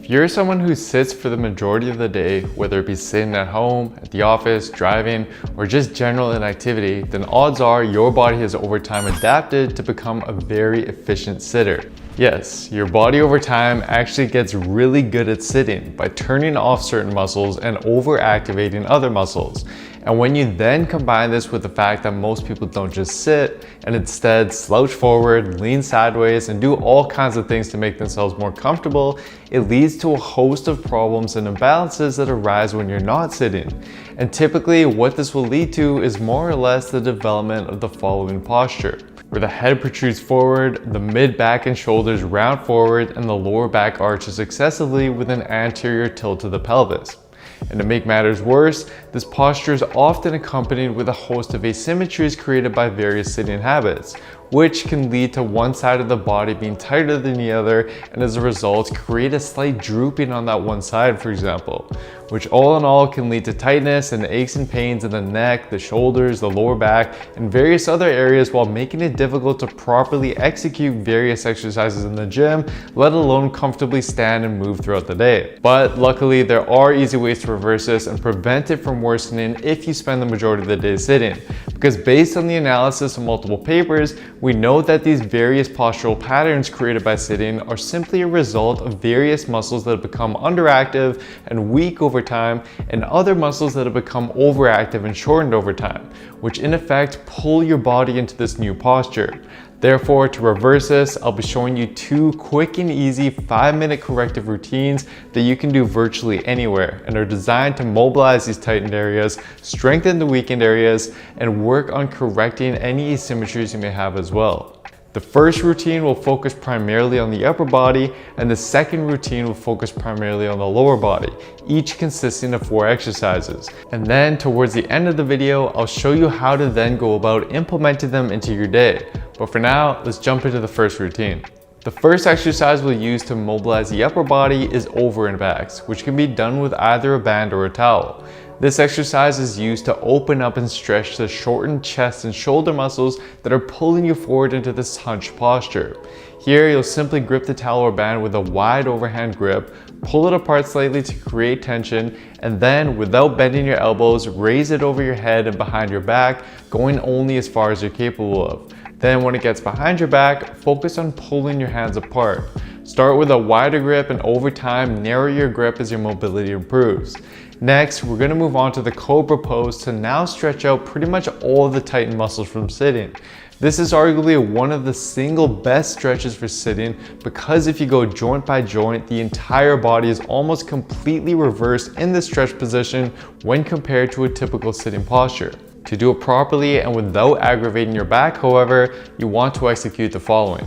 If you're someone who sits for the majority of the day, whether it be sitting at home, at the office, driving, or just general inactivity, then odds are your body has over time adapted to become a very efficient sitter. Yes, your body over time actually gets really good at sitting by turning off certain muscles and overactivating other muscles. And when you then combine this with the fact that most people don't just sit and instead slouch forward, lean sideways, and do all kinds of things to make themselves more comfortable, it leads to a host of problems and imbalances that arise when you're not sitting. And typically what this will lead to is more or less the development of the following posture, where the head protrudes forward, the mid back and shoulders round forward, and the lower back arches excessively with an anterior tilt to the pelvis. And to make matters worse, this posture is often accompanied with a host of asymmetries created by various sitting habits, which can lead to one side of the body being tighter than the other, and as a result create a slight drooping on that one side, for example, which all in all can lead to tightness and aches and pains in the neck, the shoulders, the lower back, and various other areas, while making it difficult to properly execute various exercises in the gym, let alone comfortably stand and move throughout the day. But luckily there are easy ways to reverse this and prevent it from worsening if you spend the majority of the day sitting, because based on the analysis of multiple papers, we know that these various postural patterns created by sitting are simply a result of various muscles that have become underactive and weak over time, and other muscles that have become overactive and shortened over time, which in effect pull your body into this new posture. Therefore, to reverse this, I'll be showing you 2 quick and easy 5-minute corrective routines that you can do virtually anywhere and are designed to mobilize these tightened areas, strengthen the weakened areas, and work on correcting any asymmetries you may have as well. The first routine will focus primarily on the upper body, and the second routine will focus primarily on the lower body, each consisting of 4 exercises. And then towards the end of the video, I'll show you how to then go about implementing them into your day. But for now, let's jump into the first routine. The first exercise we'll use to mobilize the upper body is over and backs, which can be done with either a band or a towel. This exercise is used to open up and stretch the shortened chest and shoulder muscles that are pulling you forward into this hunched posture. Here, you'll simply grip the towel or band with a wide overhand grip, pull it apart slightly to create tension, and then, without bending your elbows, raise it over your head and behind your back, going only as far as you're capable of. Then when it gets behind your back, focus on pulling your hands apart. Start with a wider grip and over time, narrow your grip as your mobility improves. Next, we're going to move on to the cobra pose to now stretch out pretty much all of the tightened muscles from sitting. This is arguably one of the single best stretches for sitting, because if you go joint by joint, the entire body is almost completely reversed in the stretch position when compared to a typical sitting posture. To do it properly and without aggravating your back, however, you want to execute the following.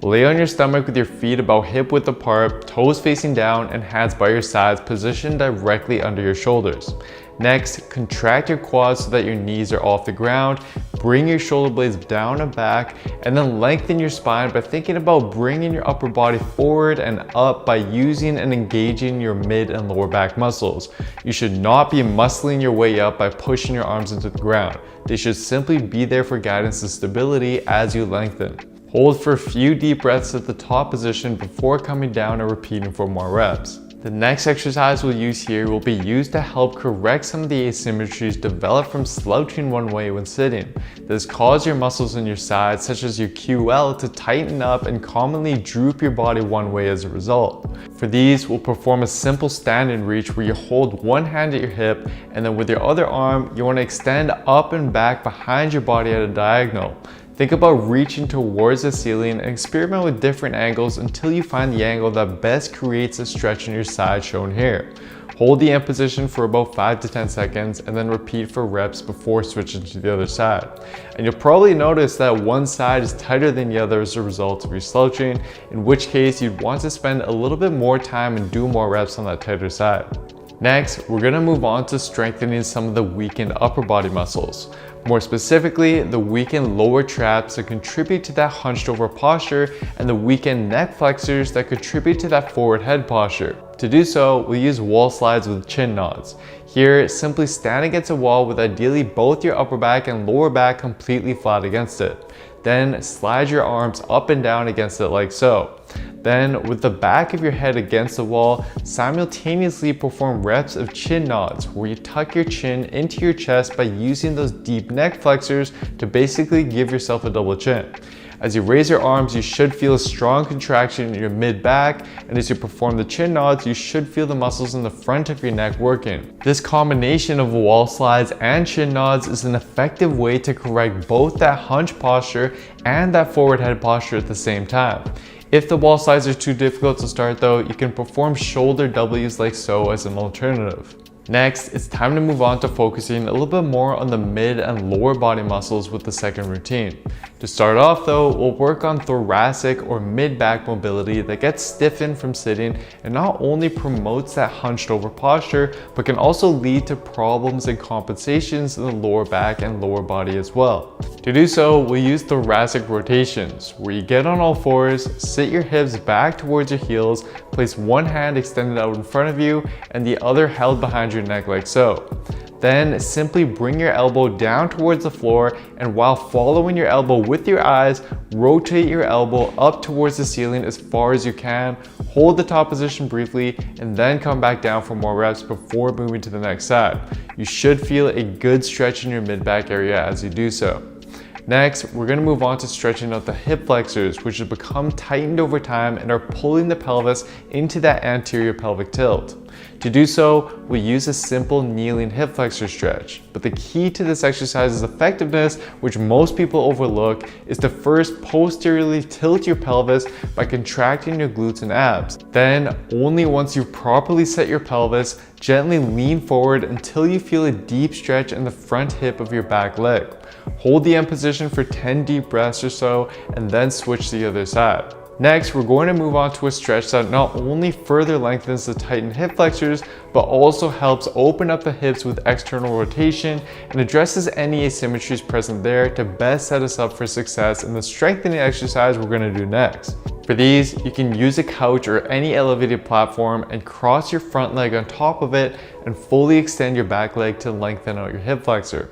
Lay on your stomach with your feet about hip width apart, toes facing down, and hands by your sides positioned directly under your shoulders. Next, contract your quads so that your knees are off the ground, bring your shoulder blades down and back, and then lengthen your spine by thinking about bringing your upper body forward and up by using and engaging your mid and lower back muscles. You should not be muscling your way up by pushing your arms into the ground. They should simply be there for guidance and stability as you lengthen. Hold for a few deep breaths at the top position before coming down and repeating for more reps. The next exercise we'll use here will be used to help correct some of the asymmetries developed from slouching one way when sitting. This causes your muscles in your sides, such as your QL, to tighten up and commonly droop your body one way as a result. For these, we'll perform a simple standing reach where you hold one hand at your hip, and then with your other arm, you want to extend up and back behind your body at a diagonal. Think about reaching towards the ceiling and experiment with different angles until you find the angle that best creates a stretch in your side shown here. Hold the end position for about 5 to 10 seconds and then repeat for reps before switching to the other side. And you'll probably notice that one side is tighter than the other as a result of your slouching, in which case you'd want to spend a little bit more time and do more reps on that tighter side. Next, we're going to move on to strengthening some of the weakened upper body muscles. More specifically, the weakened lower traps that contribute to that hunched over posture, and the weakened neck flexors that contribute to that forward head posture. To do so, we'll use wall slides with chin nods. Here, simply stand against a wall with ideally both your upper back and lower back completely flat against it. Then slide your arms up and down against it like so. Then, with the back of your head against the wall, simultaneously perform reps of chin nods, where you tuck your chin into your chest by using those deep neck flexors to basically give yourself a double chin. As you raise your arms, you should feel a strong contraction in your mid-back, and as you perform the chin nods, you should feel the muscles in the front of your neck working. This combination of wall slides and chin nods is an effective way to correct both that hunch posture and that forward head posture at the same time. If the wall slides are too difficult to start though, you can perform shoulder W's like so as an alternative. Next, it's time to move on to focusing a little bit more on the mid and lower body muscles with the second routine. To start off though, we'll work on thoracic or mid-back mobility that gets stiffened from sitting and not only promotes that hunched over posture, but can also lead to problems and compensations in the lower back and lower body as well. To do so, we'll use thoracic rotations, where you get on all fours, sit your hips back towards your heels, place one hand extended out in front of you and the other held behind your neck like so. Then simply bring your elbow down towards the floor, and while following your elbow with your eyes, rotate your elbow up towards the ceiling as far as you can. Hold the top position briefly and then come back down for more reps before moving to the next side. You should feel a good stretch in your mid-back area as you do so. Next, we're going to move on to stretching out the hip flexors, which have become tightened over time and are pulling the pelvis into that anterior pelvic tilt. To do so, we use a simple kneeling hip flexor stretch. But the key to this exercise's effectiveness, which most people overlook, is to first posteriorly tilt your pelvis by contracting your glutes and abs. Then, only once you've properly set your pelvis, gently lean forward until you feel a deep stretch in the front hip of your back leg. Hold the end position for 10 deep breaths or so, and then switch to the other side. Next, we're going to move on to a stretch that not only further lengthens the tightened hip flexors, but also helps open up the hips with external rotation and addresses any asymmetries present there to best set us up for success in the strengthening exercise we're going to do next. For these, you can use a couch or any elevated platform and cross your front leg on top of it and fully extend your back leg to lengthen out your hip flexor.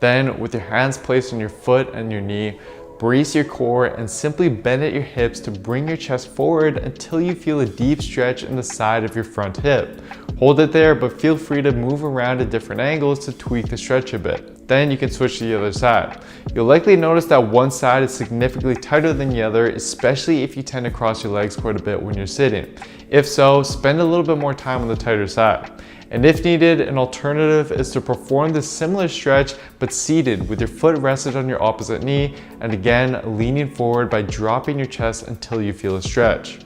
Then, with your hands placed on your foot and your knee, brace your core and simply bend at your hips to bring your chest forward until you feel a deep stretch in the side of your front hip. Hold it there, but feel free to move around at different angles to tweak the stretch a bit. Then you can switch to the other side. You'll likely notice that one side is significantly tighter than the other, especially if you tend to cross your legs quite a bit when you're sitting. If so, spend a little bit more time on the tighter side. And if needed, an alternative is to perform this similar stretch but seated with your foot rested on your opposite knee, and again leaning forward by dropping your chest until you feel a stretch.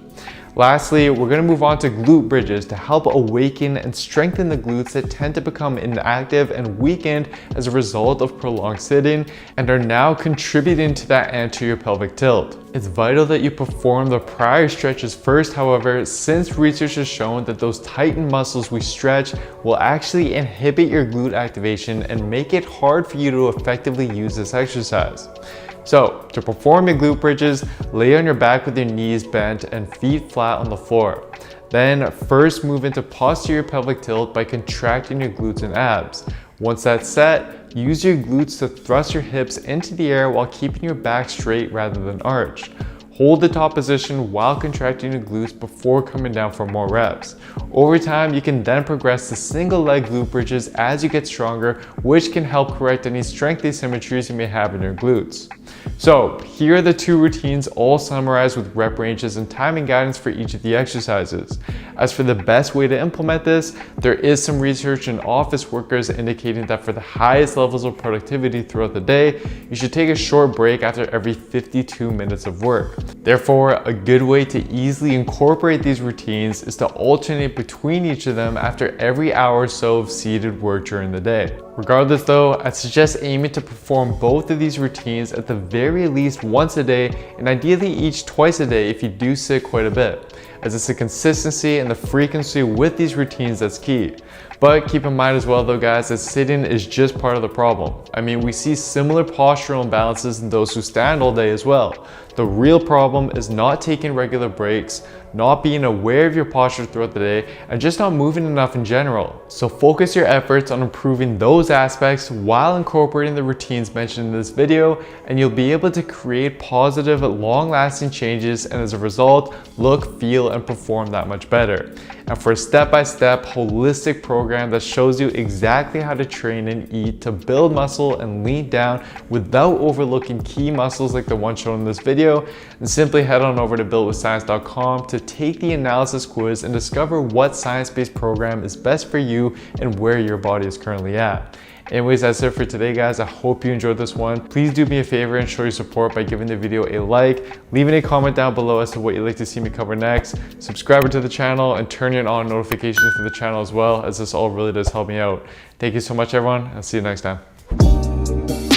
Lastly, we're going to move on to glute bridges to help awaken and strengthen the glutes that tend to become inactive and weakened as a result of prolonged sitting and are now contributing to that anterior pelvic tilt. It's vital that you perform the prior stretches first, however, since research has shown that those tightened muscles we stretch will actually inhibit your glute activation and make it hard for you to effectively use this exercise. So, to perform your glute bridges, lay on your back with your knees bent and feet flat on the floor. Then, first move into posterior pelvic tilt by contracting your glutes and abs. Once that's set, use your glutes to thrust your hips into the air while keeping your back straight rather than arched. Hold the top position while contracting your glutes before coming down for more reps. Over time, you can then progress to single leg glute bridges as you get stronger, which can help correct any strength asymmetries you may have in your glutes. So here are the two routines all summarized with rep ranges and timing guidance for each of the exercises. As for the best way to implement this, there is some research in office workers indicating that for the highest levels of productivity throughout the day, you should take a short break after every 52 minutes of work. Therefore, a good way to easily incorporate these routines is to alternate between each of them after every hour or so of seated work during the day. Regardless though, I'd suggest aiming to perform both of these routines at the very least once a day, and ideally each twice a day if you do sit quite a bit, as it's the consistency and the frequency with these routines that's key. But keep in mind as well though guys, that sitting is just part of the problem. I mean, we see similar postural imbalances in those who stand all day as well. The real problem is not taking regular breaks, not being aware of your posture throughout the day, and just not moving enough in general. So focus your efforts on improving those aspects while incorporating the routines mentioned in this video, and you'll be able to create positive, long-lasting changes, and as a result, look, feel, and perform that much better. And for a step-by-step holistic program that shows you exactly how to train and eat to build muscle and lean down without overlooking key muscles like the one shown in this video, then simply head on over to builtwithscience.com to take the analysis quiz and discover what science-based program is best for you and where your body is currently at. Anyways, that's it for today, guys. I hope you enjoyed this one. Please do me a favor and show your support by giving the video a like, leaving a comment down below as to what you'd like to see me cover next, subscribe to the channel, and turning on notifications for the channel as well, as this all really does help me out. Thank you so much, everyone. I'll see you next time.